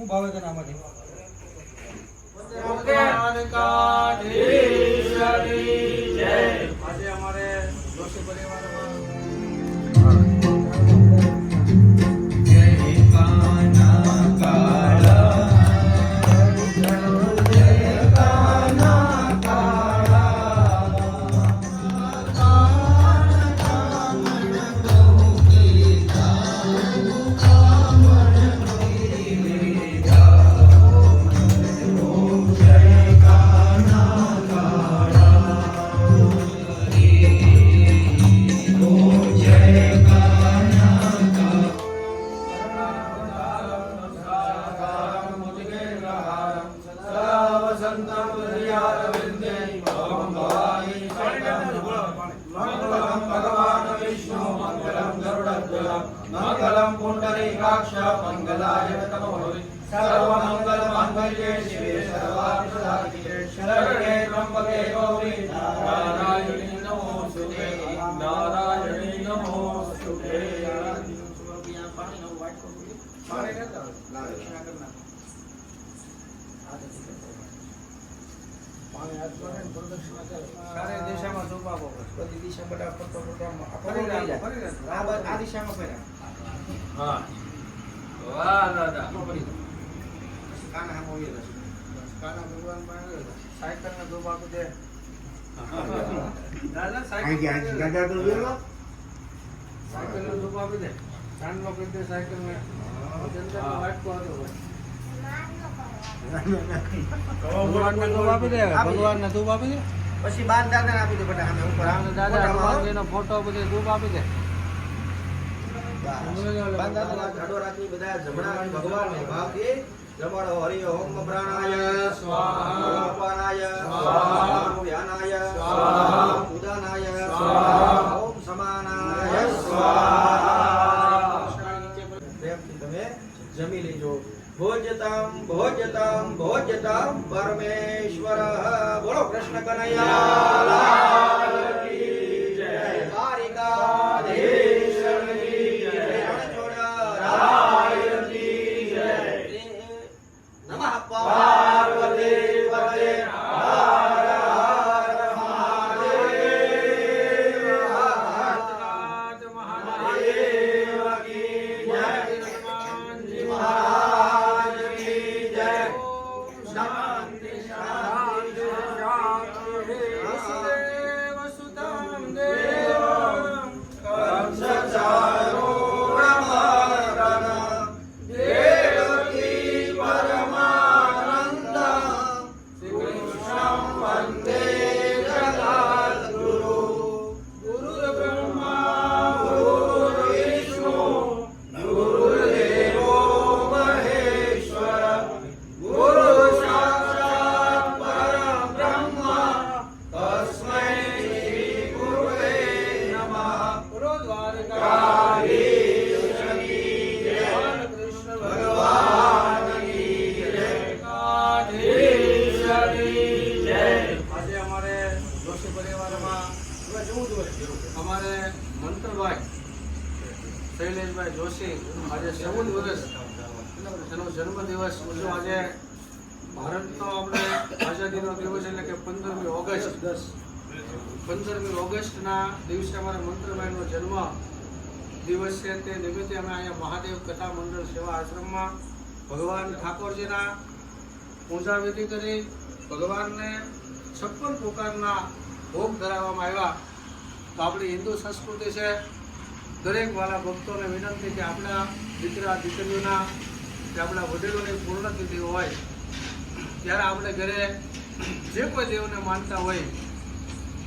હું ભાવે તને આમાંથી આજે અમારે જોશી પરિવારમાં मंगलम पुंडरीकाक्ष मंगलाय तमोहरि सर्वमंगल मांगल्ये शिवे सर्वार्थसाधिके शरण्ये त्र्यंबके गौरी नारायणी नमोस्तुते नारायणी नमोस्तुते સારે દિશામાં જોવા બહુ બધી દિશા બધા ફરતો ફરતો આ દિશામાં ફર્યા હા વાહ દાદા કાના હમ હોઈ જશે કાના ભગવાન પાસે સાયકલ ના જોવા તો દે દાદા સાયકલ દાદા તો વેલો સાયકલ નો જોવા આપી દે કાન નો કરી દે સાયકલ ને જંતર વાટકો હતો ભગવાન ને જોવા આપી દે ભગવાન ને જોવા આપી દે પછી બાદ દાદા આપી દે બેટા અમે ઉપર આને દાદા ભગવાનનો ફોટો બધે ધૂપ આપી દે બાદ દાદા ઘડો રાખી બધા જમણા ભગવાનને ભાવ દે જમણો હરિ ઓમ પ્રાણાય સ્વાહા અપાનાય સ્વાહા વ્યાનાય સ્વાહા ઉદાનાય સ્વાહા ઓમ સમાનાય સ્વાહા પ્રેમથી તમે જમી લેજો ભોજતમ ભોજતમ ભોજતમ પરમેશ્વર બોલો કૃષ્ણ કનૈયા લાલ કી જય દ્વારિકાધીશ કી જય રણછોડ કી જય નમઃ પાર્વતી પતે હર હર મહાદેવ હર મહાદેવ કી જય હનુમાનજી મહારાજ शांति शांति शांति वसुदेव सुतं देवं कंसचारूढमर्दन देवकी परमानन्दं श्रीकृष्णं वन्दे जगद्गुरु गुरुर्ब्रह्मा गुरुर्विष्णु गुरुर्देवो महेश्वर गुरु हमारे मंत्रभाई शैलेषभाई जोशी आज 14 वर्ष जन्म दिवस आज भारत अपने आजादी दिवस एट के 15मी ऑगस्ट 15मी ऑगस्ट दिवसे अमरा मंत्रभाई जन्म दिवस है ते निमित्ते अमे अहींया महादेव कथा मंडल सेवा आश्रम में भगवान ठाकुरजी पूजा विधि करी भगवान ने 56 प्रकारना भोग धराववामां आव्या। तो अपनी हिंदू संस्कृति से दरेक वाला भक्तों ने विनंती कि अपना दीकरा दीकरीओना कि अपना वडीलोनी पूर्णतिथि होय त्यारे आपणे घरे जे कोई देवने मानता होय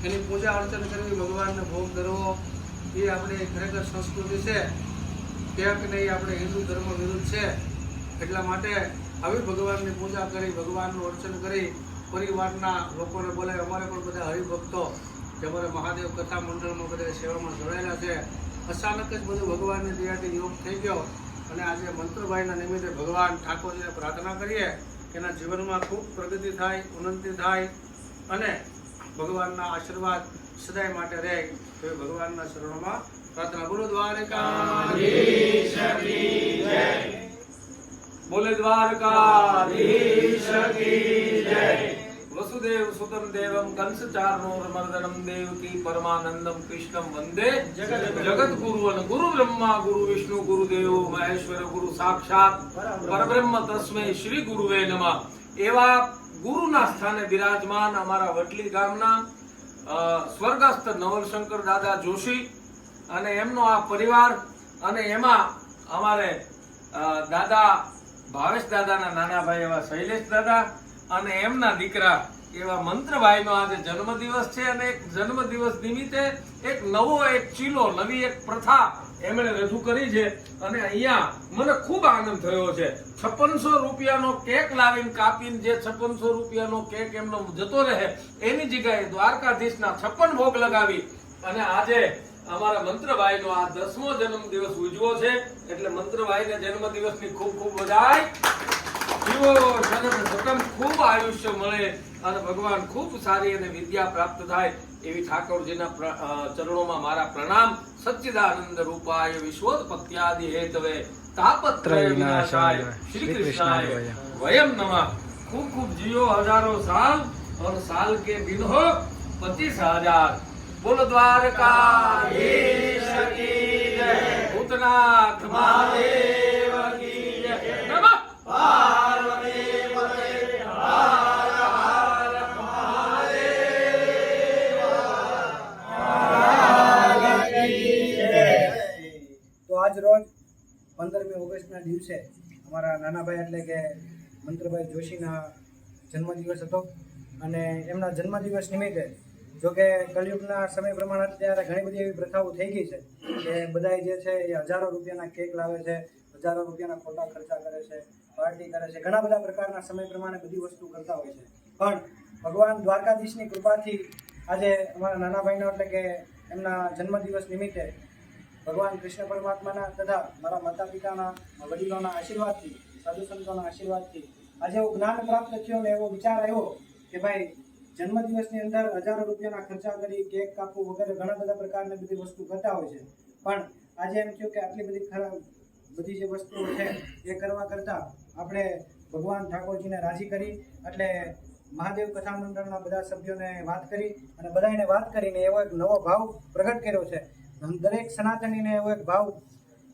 एनी पूजा अर्चन करवी भगवान ने भोग धरवो ये अपनी खरेखर संस्कृति है क्यांक नहीं अपने हिंदू धर्म विरुद्ध है એટલા માટે આવી ભગવાનની પૂજા કરી ભગવાનનું અર્ચન કરી પરિવારના લોકોને બોલાવી અમારે પણ બધા હરિભક્તો જે અમારે મહાદેવ કથા મંડળમાં બધા સેવામાં જોડાયેલા છે અચાનક જ બધું ભગવાનની દયાથી યોગ થઈ ગયો અને આજે મંત્રભાઈના નિમિત્તે ભગવાન ઠાકોરજીને પ્રાર્થના કરીએ કે એના જીવનમાં ખૂબ પ્રગતિ થાય ઉન્નતિ થાય અને ભગવાનના આશીર્વાદ સદાય માટે રહે તો ભગવાનના શરણોમાં પ્રાર્થના. ગુરુ દ્વારકાધીશ કી જય. બોલે દ્વારકાધીશ કી જય. વસુદેવ સુતમ દેવમ કંસચાર્ણોર્મર્દનમ દેવકી પરમાનંદમ કૃષ્ણમ વંદે જગત ગુરુ અને ગુરુ બ્રહ્મા ગુરુ વિષ્ણુ ગુરુ દેવો મહેશ્વર ગુરુ સાક્ષાત પરબ્રહ્મ તસ્મૈ શ્રી ગુરુવે નમઃ. એવા ગુરુના સ્થાને બિરાજમાન અમારા વટલી ગામના સ્વર્ગસ્થ નવલશંકર દાદા જોશી અને એમનો આ પરિવાર અને એમાં અમારે દાદા ભાવેશ દાદાના નાના ભાઈ એવા શૈલેષ દાદા અને એમના દીકરા એવા મંત્રભાઈનો આજે જન્મદિવસ છે અને એક જન્મદિવસ નિમિત્તે એક નવો એક ચીલો નવી એક પ્રથા એમણે રજૂ કરી છે અને અહીંયા મને ખૂબ આનંદ થયો છે. 5600 રૂપિયાનો કેક લાવીને કાપીને જે 5600 રૂપિયાનો કેક એમનો જતો રહે એની જગ્યાએ દ્વારકાધીશના 56 ભોગ લગાવી અને આજે અમારા મંત્રભાઈનો આ 10મો જન્મદિવસ ઉજવો છે એટલે મંત્રભાઈને જન્મદિવસની ખૂબ ખૂબ વધાઈ. જીવો સદમ ખૂબ આયુષ્ય મળે અને ભગવાન ખૂબ સારી અને વિદ્યા પ્રાપ્ત થાય એવી ઠાકોરજીના ચરણોમાં મારા પ્રણામ. સચ્ચિદાનંદ રૂપાય વિશ્વોત્પત્યાદિ હેતવે તાપત્રય વિનાશાય શ્રી કૃષ્ણાય વયમ નમઃ. ખૂબ ખૂબ જીવો હજારો સાલ और साल के दिन हो 25,000. बोलो द्वारकाधीश की जय. भूतनाथ महादेव की जय. नमः पार्वती पते हर हर महादेव. તો આજ રોજ 15મી ઓગસ્ટના દિવસે અમારા નાનાભાઈ એટલે કે મંત્રભાઈ જોશીના જન્મદિવસ હતો અને એમના જન્મદિવસ નિમિત્તે જોકે કલયુગના સમય પ્રમાણે અત્યારે ઘણી બધી એવી પ્રથાઓ થઈ ગઈ છે કે બધા જે છે એ હજારો રૂપિયાના કેક લાવે છે, હજારો રૂપિયાના ખોટા ખર્ચા કરે છે, પાર્ટી કરે છે, ઘણા બધા પ્રકારના સમય પ્રમાણે બધી વસ્તુ કરતા હોય છે. પણ ભગવાન દ્વારકાધીશની કૃપાથી આજે અમારા નાના ભાઈનો એટલે કે એમના જન્મદિવસ નિમિત્તે ભગવાન કૃષ્ણ પરમાત્માના તથા મારા માતા પિતાના વડીલોના આશીર્વાદથી, સાધુ સંતોના આશીર્વાદથી આજે એવું જ્ઞાન પ્રાપ્ત થયો ને એવો વિચાર આવ્યો કે ભાઈ જન્મદિવસની અંદર હજારો રૂપિયાના ખર્ચા કરી કેક કાપવું વગેરે ઘણા બધા પ્રકારની બધી વસ્તુ કરતા હોય છે. પણ આજે એમ થયું કે આટલી બધી જે વસ્તુઓ છે એ કરવા કરતાં આપણે ભગવાન ઠાકોરજીને રાજી કરી એટલે મહાદેવ કથા મંડળના બધા સભ્યોને વાત કરી અને બધાને વાત કરીને એવો એક નવો ભાવ પ્રગટ કર્યો છે. દરેક સનાતનીને એવો એક ભાવ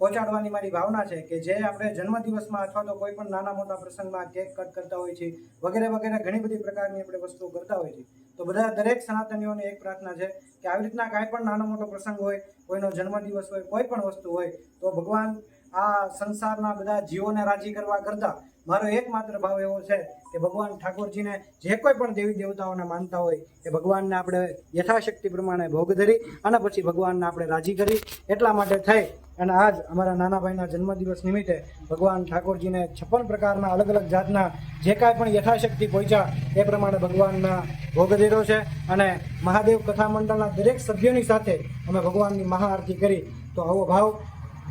પહોંચાડવાની મારી ભાવના છે કે જે આપણે જન્મદિવસમાં અથવા તો કોઈ પણ નાના મોટા પ્રસંગમાં કેક કટ કરતા હોય છે વગેરે વગેરે ઘણી બધી પ્રકારની આપણે વસ્તુઓ કરતા હોય છે. તો બધા દરેક સનાતનીઓને એક પ્રાર્થના છે કે આવી રીતના કાંઈ પણ નાનો મોટો પ્રસંગ હોય, કોઈનો જન્મદિવસ હોય, કોઈ પણ વસ્તુ હોય તો ભગવાન આ સંસારના બધા જીવોને રાજી કરવા કરતાં મારો એકમાત્ર ભાવ એવો છે કે ભગવાન ઠાકોરજીને જે કોઈ પણ દેવી દેવતાઓને માનતા હોય એ ભગવાનને આપણે યથાશક્તિ પ્રમાણે ભોગ ધરી અને પછી ભગવાનને આપણે રાજી કરી એટલા માટે થઈ અને આજ અમારા નાના ભાઈના જન્મદિવસ નિમિત્તે ભગવાન ઠાકોરજીને 56 પ્રકારના અલગ અલગ જાતના જે કાંઈ પણ યથાશક્તિ પહોંચ્યા એ પ્રમાણે ભગવાનના ભોગ ધર્યો છે અને મહાદેવ કથા મંડળના દરેક સભ્યોની સાથે અમે ભગવાનની મહાઆરતી કરી. તો આવો ભાવ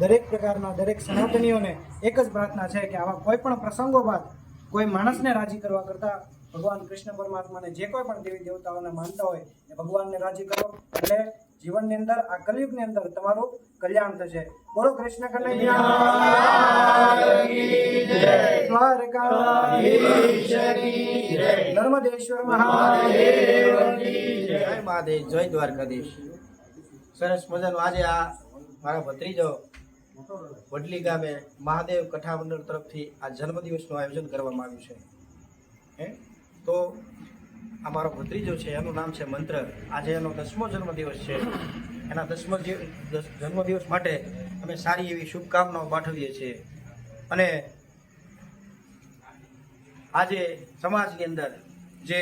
દરેક પ્રકારના દરેક સનાતનીઓને એક જ પ્રાર્થના છે કે આવા કોઈ પણ પ્રસંગો બાદ કોઈ માણસને રાજી કરવા કરતાં ભગવાન કૃષ્ણ પરમાત્માને જે કોઈ પણ દેવી દેવતાઓને માનતા હોય એ ભગવાનને રાજી કરો એટલે જીવનની અંદર આ કલયુગની અંદર તમારું કલ્યાણ થશે. બોલો કૃષ્ણ કનૈયા કી જય. દ્વારકાધીશ કી જય. નર્મદેશ્વર મહાદેવ કી જય. જય મહાદેવ, જય દ્વારકાધીશ. સરસ મજાનું આજે આ મારા ભત્રીજો વડલી ગામે મહાદેવ કથા મંડળ તરફથી આ જન્મદિવસનું આયોજન કરવામાં આવ્યું છે. તો આ મારો ભત્રીજો છે એનું નામ છે મંત્ર. આજે એનો 10મો જન્મદિવસ છે. એના 10મો જન્મદિવસ માટે અમે સારી એવી શુભકામનાઓ પાઠવીએ છીએ અને આજે સમાજની અંદર જે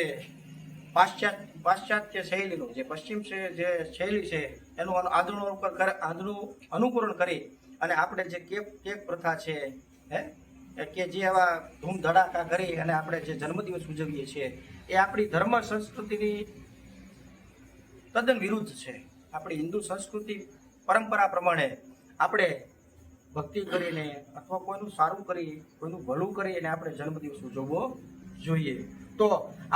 પાશ્ચાત્ય શૈલીનું જે પશ્ચિમ જે શૈલી છે એનું અનુકરણ કરી અને આપણે જે કેક પ્રથા છે કે જે આવા ધૂમ ધડાકા કરી અને આપણે જે જન્મદિવસ ઉજવીએ છીએ એ આપણી ધર્મ સંસ્કૃતિની તદ્દન વિરુદ્ધ છે. આપણી હિન્દુ સંસ્કૃતિ પરંપરા પ્રમાણે આપણે ભક્તિ કરીને અથવા કોઈનું સારું કરી, કોઈનું ભલું કરી અને આપણે જન્મદિવસ ઉજવવો જોઈએ. તો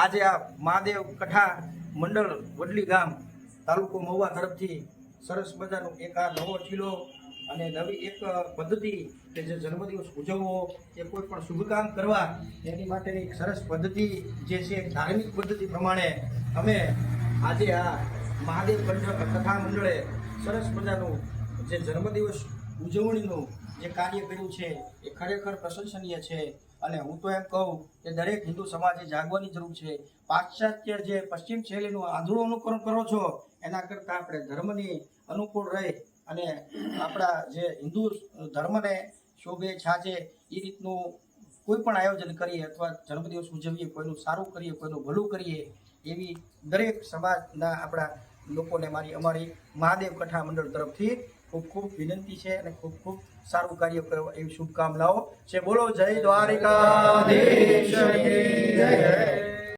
આજે આ મહાદેવ કથા મંડળ વડલી ગામ તાલુકો મહુવા તરફથી સરસ મજાનું એક આ નવો ચીલો અને નવી એક પદ્ધતિ કે જે જન્મદિવસ ઉજવવો કે કોઈ પણ શુભ કામ કરવા એની માટેની એક સરસ પદ્ધતિ જે છે ધાર્મિક પદ્ધતિ પ્રમાણે અમે આજે આ મહાદેવ કથા મંડળે સરસ મજાનું જે જન્મદિવસ ઉજવણીનું જે કાર્ય કર્યું છે એ ખરેખર પ્રશંસનીય છે. અને હું તો એમ કહું કે દરેક હિન્દુ સમાજે જાગવાની જરૂર છે. પાશ્ચાત્ય જે પશ્ચિમ શૈલીનું આંધળું અનુકરણ કરો છો એના કરતાં આપણે ધર્મની અનુકૂળ રહી અને આપણા જે હિન્દુ ધર્મને શોભે છાજે એ રીતનું કોઈ પણ આયોજન કરીએ અથવા જન્મદિવસ ઉજવીએ, કોઈનું સારું કરીએ, કોઈનું ભલું કરીએ, એવી દરેક સમાજના આપણા લોકોને અમારી મહાદેવ કથા મંડળ તરફથી ખૂબ ખૂબ વિનંતી છે અને ખૂબ ખૂબ સારું કાર્ય કરવા એવી શુભકામનાઓ છે. બોલો જય દ્વારિકાધીશ.